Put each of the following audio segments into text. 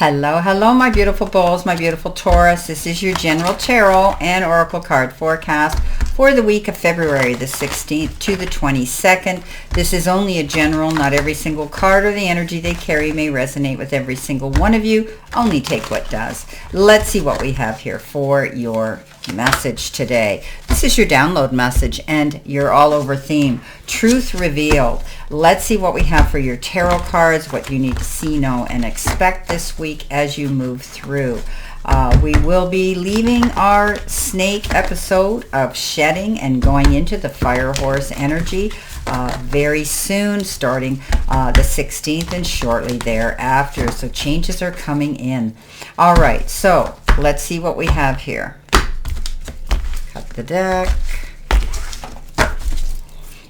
Hello, hello, my beautiful bulls, my beautiful Taurus. This is your general tarot and oracle card forecast for the week of February the 16th to the 22nd. This is only a general. Not every single card or the energy they carry may resonate with every single one of you. Only take what does. Let's see what we have here for your message today. This is your download message and your all over theme, truth revealed. Let's see what we have for your tarot cards, what you need to see, know, and expect this week as you move through. We will be leaving our snake episode of shedding and going into the fire horse energy very soon, starting the 16th and shortly thereafter. So changes are coming in. All right, so let's see what we have here. Cut the deck.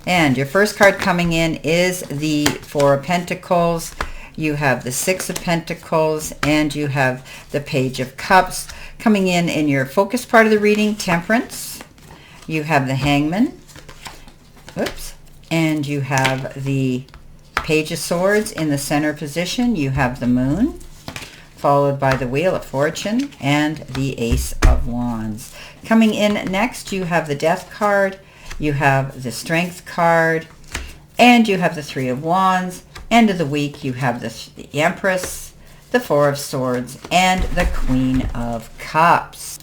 And your first card coming in is the Four of Pentacles. You have the Six of Pentacles, and you have the Page of Cups. Coming in your focus part of the reading, Temperance. You have the Hangman. Oops. And you have the Page of Swords in the center position. You have the Moon, followed by the Wheel of Fortune and the Ace of Wands. Coming in next, you have the Death card. You have the Strength card, and you have the Three of Wands. End of the week, you have the Empress, the Four of Swords, and the Queen of Cups.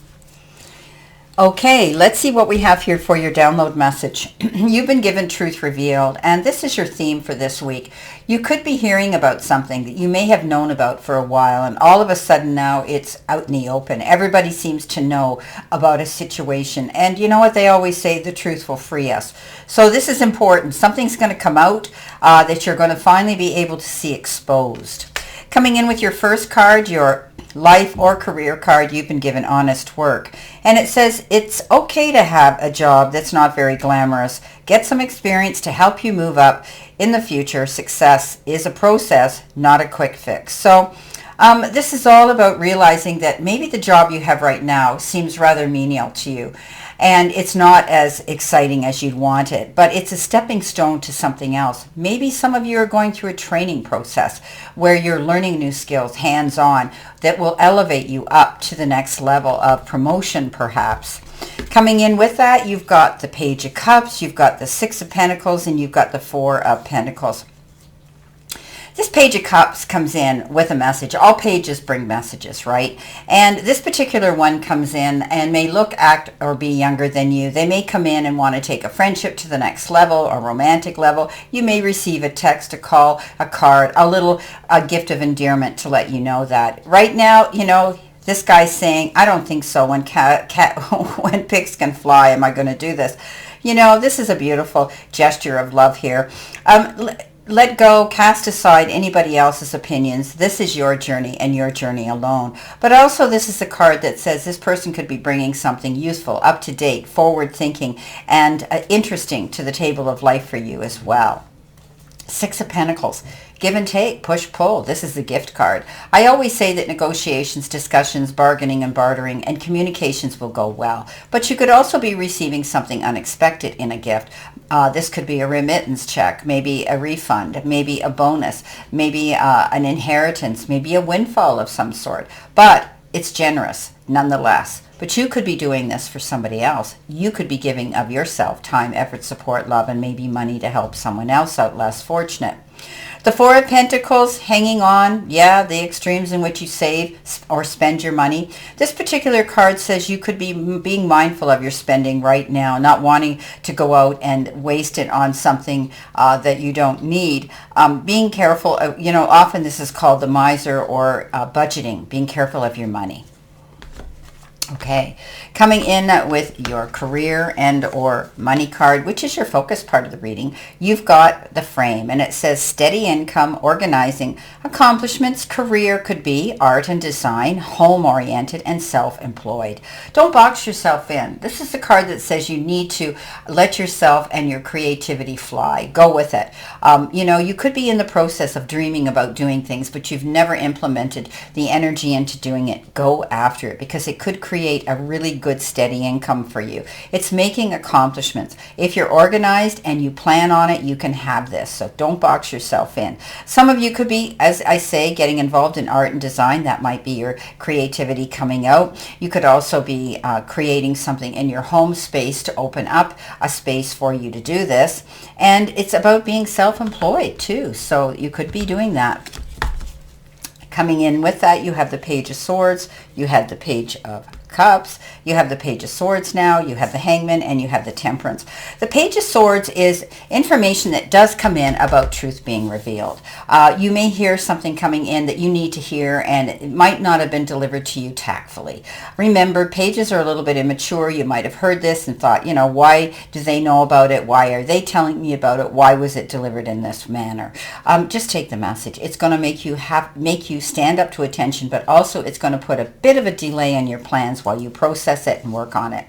Okay, let's see what we have here for your download message. You've been given truth revealed, and this is your theme for this week. You could be hearing about something that you may have known about for a while, and all of a sudden now it's out in the open. Everybody seems to know about a situation, and you know what they always say, the truth will free us. So this is important. Something's going to come out that you're going to finally be able to see exposed. Coming in with your first card, your life or career card, you've been given honest work. And it says it's okay to have a job that's not very glamorous. Get some experience to help you move up in the future. Success is a process, not a quick fix. So this is all about realizing that maybe the job you have right now seems rather menial to you, and it's not as exciting as you'd want it, but it's a stepping stone to something else. Maybe some of you are going through a training process where you're learning new skills hands-on that will elevate you up to the next level of promotion, perhaps. Coming in with that, you've got the Page of Cups, you've got the Six of Pentacles, and you've got the Four of Pentacles. This Page of Cups comes in with a message. All pages bring messages, right? And this particular one comes in and may look, act, or be younger than you. They may come in and want to take a friendship to the next level, a romantic level. You may receive a text, a call, a card, a gift of endearment to let you know that. Right now, you know, this guy's saying, I don't think so. When when pigs can fly, am I going to do this? You know, this is a beautiful gesture of love here. Let go, cast aside anybody else's opinions. This is your journey and your journey alone. But also this is a card that says this person could be bringing something useful, up to date, forward thinking, and interesting to the table of life for you as well. Six of Pentacles. Give and take, push, pull. This is the gift card. I always say that negotiations, discussions, bargaining and bartering and communications will go well. But you could also be receiving something unexpected in a gift. This could be a remittance check, maybe a refund, maybe a bonus, maybe an inheritance, maybe a windfall of some sort. But it's generous nonetheless. But you could be doing this for somebody else. You could be giving of yourself, time, effort, support, love, and maybe money to help someone else out less fortunate. The Four of Pentacles, hanging on, yeah, the extremes in which you save or spend your money. This particular card says you could be being mindful of your spending right now, not wanting to go out and waste it on something that you don't need. Being careful, you know, often this is called the miser or budgeting, being careful of your money. Okay, coming in with your career and or money card, which is your focus part of the reading, you've got the Frame, and it says steady income, organizing, accomplishments, career could be art and design, home-oriented, and self-employed. Don't box yourself in. This is the card that says you need to let yourself and your creativity fly. Go with it. You know, you could be in the process of dreaming about doing things, but you've never implemented the energy into doing it. Go after it, because it could create create a really good steady income for you. It's making accomplishments. If you're organized and you plan on it, you can have this. So don't box yourself in. Some of you could be, as I say, getting involved in art and design. That might be your creativity coming out. You could also be creating something in your home space to open up a space for you to do this. And it's about being self-employed too. So you could be doing that. Coming in with that, you have the Page of Swords, you have the Page of Cups, you have the Page of Swords now, you have the Hangman, and you have the Temperance. The Page of Swords is information that does come in about truth being revealed. You may hear something coming in that you need to hear, and it might not have been delivered to you tactfully. Remember, pages are a little bit immature. You might have heard this and thought, you know, why do they know about it? Why are they telling me about it? Why was it delivered in this manner? Just take the message. It's going to make you stand up to attention, but also it's going to put a bit of a delay in your plans while you process it and work on it.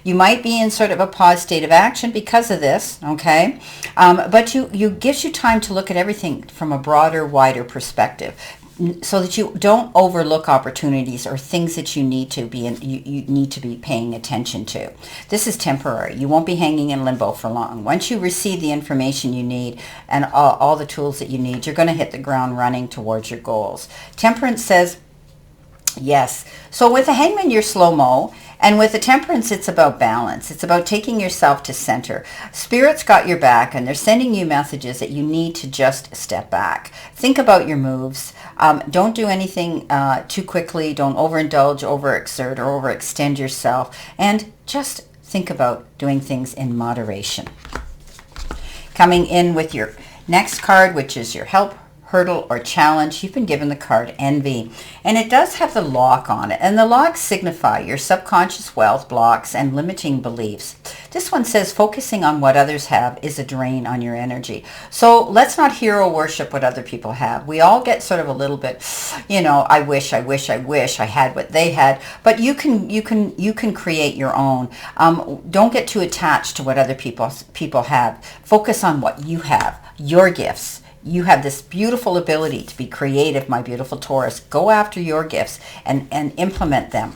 You might be in sort of a pause state of action because of this, okay? But you gives you time to look at everything from a broader, wider perspective, so that you don't overlook opportunities or things that you need to be paying attention to. This is temporary. You won't be hanging in limbo for long. Once you receive the information you need and all the tools that you need, you're going to hit the ground running towards your goals. Temperance says yes. So with the Hangman, you're slow-mo. And with the Temperance, it's about balance. It's about taking yourself to center. Spirit's got your back, and they're sending you messages that you need to just step back. Think about your moves. Don't do anything too quickly. Don't overindulge, overexert, or overextend yourself. And just think about doing things in moderation. Coming in with your next card, which is your help, hurdle, or challenge, you've been given the card Envy, and it does have the lock on it, and the locks signify your subconscious wealth blocks and limiting beliefs. This one says focusing on what others have is a drain on your energy. So let's not hero worship what other people have. We all get sort of a little bit, you know, I wish I had what they had, but you can create your own. Don't get too attached to what other people have. Focus on what you have, your gifts. You have this beautiful ability to be creative, my beautiful Taurus. Go after your gifts and implement them.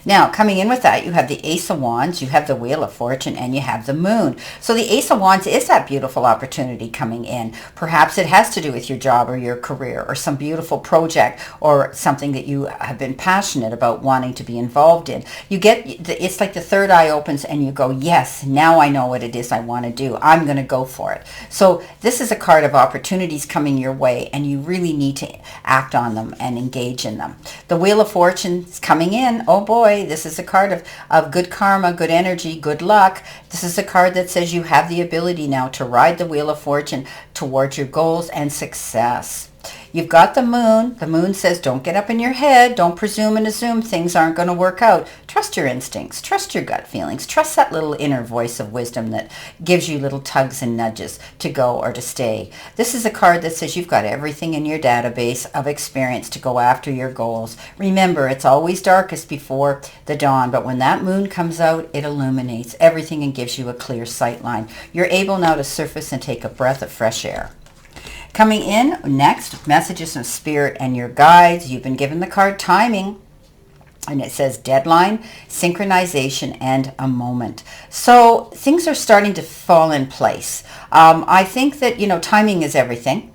Now, coming in with that, you have the Ace of Wands, you have the Wheel of Fortune, and you have the Moon. So the Ace of Wands is that beautiful opportunity coming in. Perhaps it has to do with your job or your career or some beautiful project or something that you have been passionate about wanting to be involved in. It's like the third eye opens and you go, yes, now I know what it is I want to do. I'm going to go for it. So this is a card of opportunities coming your way, and you really need to act on them and engage in them. The Wheel of Fortune is coming in. Oh boy. This is a card of good karma, good energy, good luck. This is a card that says you have the ability now to ride the Wheel of Fortune towards your goals and success. You've got the Moon. The Moon says don't get up in your head. Don't presume and assume things aren't going to work out. Trust your instincts. Trust your gut feelings. Trust that little inner voice of wisdom that gives you little tugs and nudges to go or to stay. This is a card that says you've got everything in your database of experience to go after your goals. Remember, it's always darkest before the dawn, but when that moon comes out, it illuminates everything and gives you a clear sight line. You're able now to surface and take a breath of fresh air. Coming in next, messages from Spirit and your guides. You've been given the card Timing, and it says deadline, synchronization, and a moment. So things are starting to fall in place. I think that, timing is everything.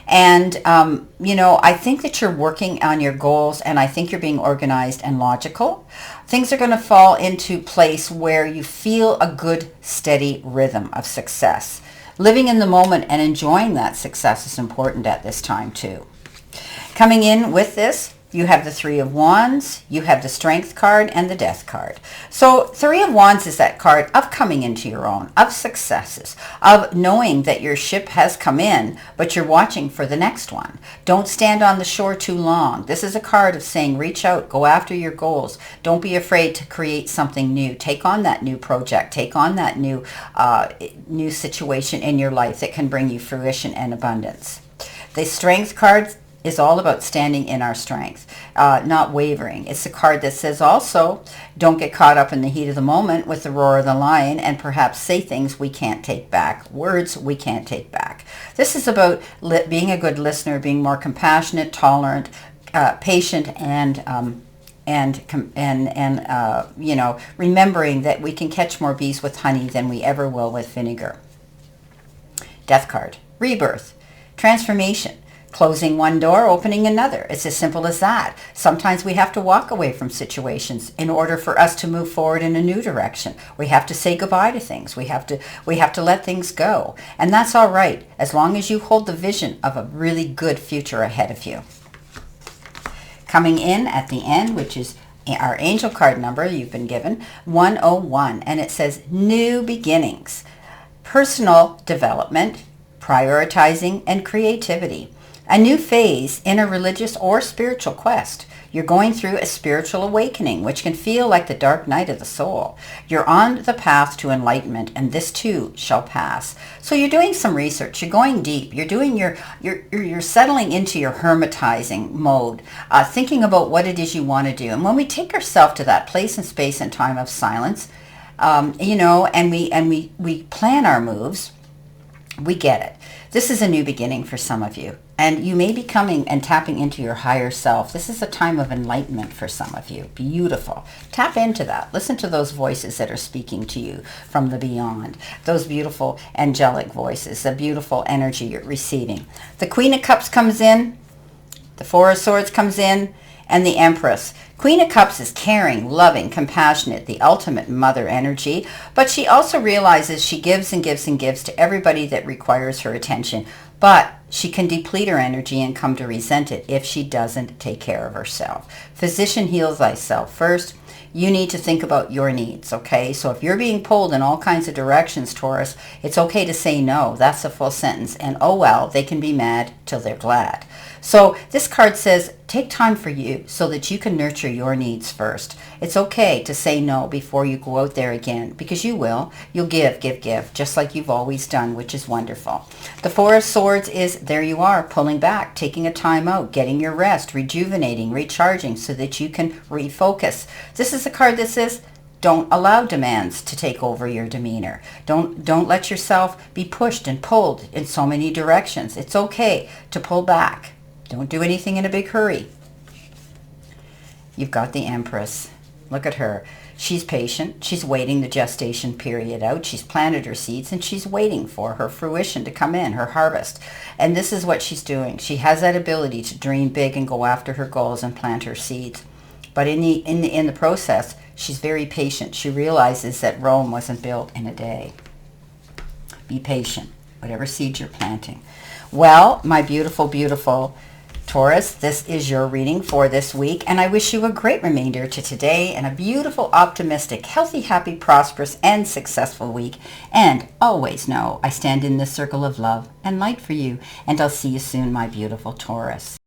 And, I think that you're working on your goals, and I think you're being organized and logical. Things are going to fall into place where you feel a good, steady rhythm of success. Living in the moment and enjoying that success is important at this time too. Coming in with this, you have the Three of Wands, you have the Strength card, and the Death card. So Three of Wands is that card of coming into your own, of successes, of knowing that your ship has come in, but you're watching for the next one. Don't stand on the shore too long. This is a card of saying reach out, go after your goals. Don't be afraid to create something new. Take on that new project. Take on that new situation in your life that can bring you fruition and abundance. The Strength card is all about standing in our strength, not wavering. It's a card that says also, don't get caught up in the heat of the moment with the roar of the lion and perhaps say things we can't take back, words we can't take back. This is about being a good listener, being more compassionate, tolerant, patient, and you know, remembering that we can catch more bees with honey than we ever will with vinegar. Death card, rebirth, transformation, closing one door, opening another. It's as simple as that. Sometimes we have to walk away from situations in order for us to move forward in a new direction. We have to say goodbye to things. We have to let things go. And that's all right, as long as you hold the vision of a really good future ahead of you. Coming in at the end, which is our angel card number you've been given, 101, and it says new beginnings, personal development, prioritizing, and creativity. A new phase in a religious or spiritual quest. You're going through a spiritual awakening, which can feel like the dark night of the soul. You're on the path to enlightenment, and this too shall pass. So you're doing some research. You're going deep. You're doing you're settling into your hermetizing mode, thinking about what it is you want to do. And when we take ourselves to that place and space and time of silence, you know, and we plan our moves, we get it. This is a new beginning for some of you. And you may be coming and tapping into your higher self. This is a time of enlightenment for some of you. Beautiful. Tap into that. Listen to those voices that are speaking to you from the beyond. Those beautiful angelic voices, the beautiful energy you're receiving. The Queen of Cups comes in. The Four of Swords comes in. And the Empress. Queen of Cups is caring, loving, compassionate, the ultimate mother energy. But she also realizes she gives and gives and gives to everybody that requires her attention. But she can deplete her energy and come to resent it if she doesn't take care of herself. Physician, heal thyself first. You need to think about your needs, okay? So if you're being pulled in all kinds of directions, Taurus, it's okay to say no. That's a full sentence. And oh well, they can be mad till they're glad. So this card says, take time for you so that you can nurture your needs first. It's okay to say no before you go out there again, because you will. You'll give, just like you've always done, which is wonderful. The Four of Swords is, there you are, pulling back, taking a time out, getting your rest, rejuvenating, recharging so that you can refocus. This is a card that says, don't allow demands to take over your demeanor. Don't let yourself be pushed and pulled in so many directions. It's okay to pull back. Don't do anything in a big hurry. You've got the Empress. Look at her. She's patient. She's waiting the gestation period out. She's planted her seeds and she's waiting for her fruition to come in, her harvest. And this is what she's doing. She has that ability to dream big and go after her goals and plant her seeds. But in the process, she's very patient. She realizes that Rome wasn't built in a day. Be patient, whatever seeds you're planting. Well, my beautiful, beautiful Taurus, this is your reading for this week, and I wish you a great remainder to today and a beautiful, optimistic, healthy, happy, prosperous, and successful week. And always know I stand in this circle of love and light for you, and I'll see you soon, my beautiful Taurus.